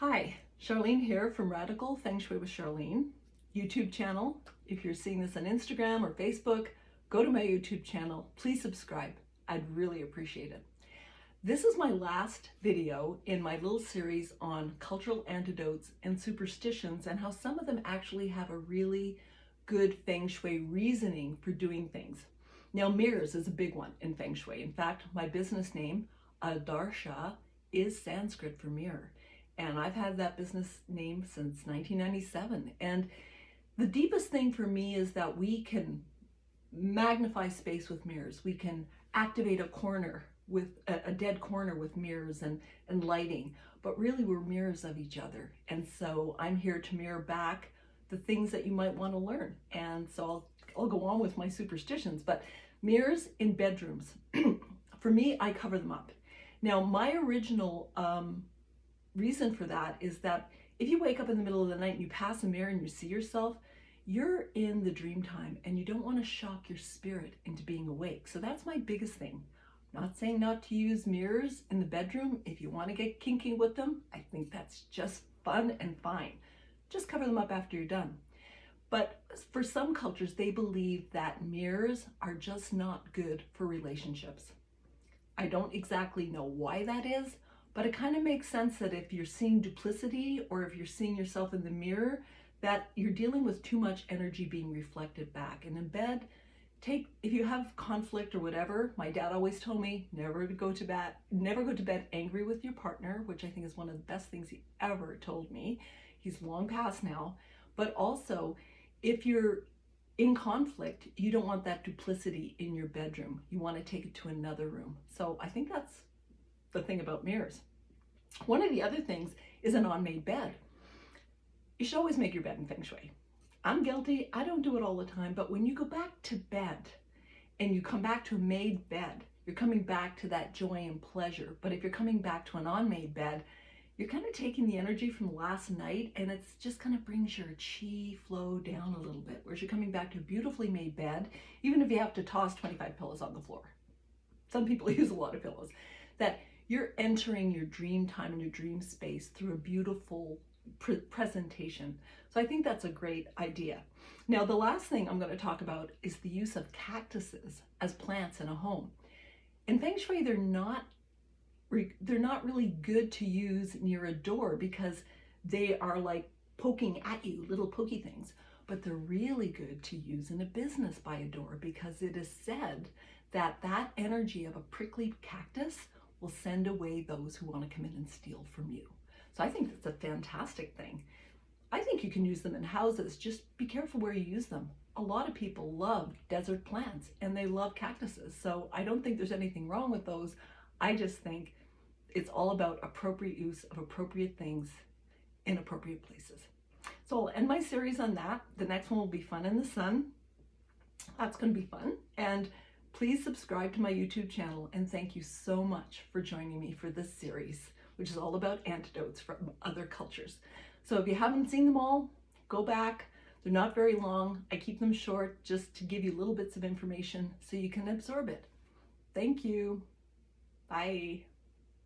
Hi, Charlene here from Radical Feng Shui with Charlene YouTube channel. If you're seeing this on Instagram or Facebook, go to my YouTube channel. Please subscribe. I'd really appreciate it. This is my last video in my little series on cultural antidotes and superstitions and how some of them actually have a really good Feng Shui reasoning for doing things. Now, mirrors is a big one in Feng Shui. In fact, my business name, Adarsha, is Sanskrit for mirror. And I've had that business name since 1997. And the deepest thing for me is that we can magnify space with mirrors. We can activate a corner with a dead corner with mirrors and lighting, but really we're mirrors of each other. And so I'm here to mirror back the things that you might want to learn. And so I'll go on with my superstitions, but mirrors in bedrooms. For me, I cover them up. Now, my original reason for that is that if you wake up in the middle of the night and you pass a mirror and you see yourself, you're in the dream time and you don't want to shock your spirit into being awake. So that's my biggest thing. I'm not saying not to use mirrors in the bedroom. If you want to get kinky with them, I think that's just fun and fine. Just cover them up after you're done. But for some cultures, they believe that mirrors are just not good for relationships. I don't exactly know why that is, but it kind of makes sense that if you're seeing duplicity or if you're seeing yourself in the mirror, that you're dealing with too much energy being reflected back. And in bed, if you have conflict or whatever, my dad always told me never go to bed angry with your partner, which I think is one of the best things he ever told me. He's long past now. But also, if you're in conflict, you don't want that duplicity in your bedroom. You want to take it to another room. So I think that's the thing about mirrors. One of the other things is an unmade bed. You should always make your bed in Feng Shui. I'm guilty, I don't do it all the time, but when you go back to bed and you come back to a made bed, you're coming back to that joy and pleasure. But if you're coming back to an unmade bed, you're kind of taking the energy from last night and it's just kind of brings your chi flow down a little bit. Whereas you're coming back to a beautifully made bed, even if you have to toss 25 pillows on the floor. Some people use a lot of pillows. That you're entering your dream time and your dream space through a beautiful presentation. So I think that's a great idea. Now, the last thing I'm going to talk about is the use of cactuses as plants in a home. In Feng Shui, they're not really good to use near a door because they are like poking at you, little pokey things. But they're really good to use in a business by a door because it is said that that energy of a prickly cactus will send away those who want to come in and steal from you. So I think that's a fantastic thing. I think you can use them in houses. Just be careful where you use them. A lot of people love desert plants and they love cactuses. So I don't think there's anything wrong with those. I just think it's all about appropriate use of appropriate things in appropriate places. So I'll end my series on that. The next one will be Fun in the Sun. That's going to be fun. And please subscribe to my YouTube channel, and thank you so much for joining me for this series, which is all about antidotes from other cultures. So if you haven't seen them all, go back. They're not very long. I keep them short just to give you little bits of information so you can absorb it. Thank you. Bye.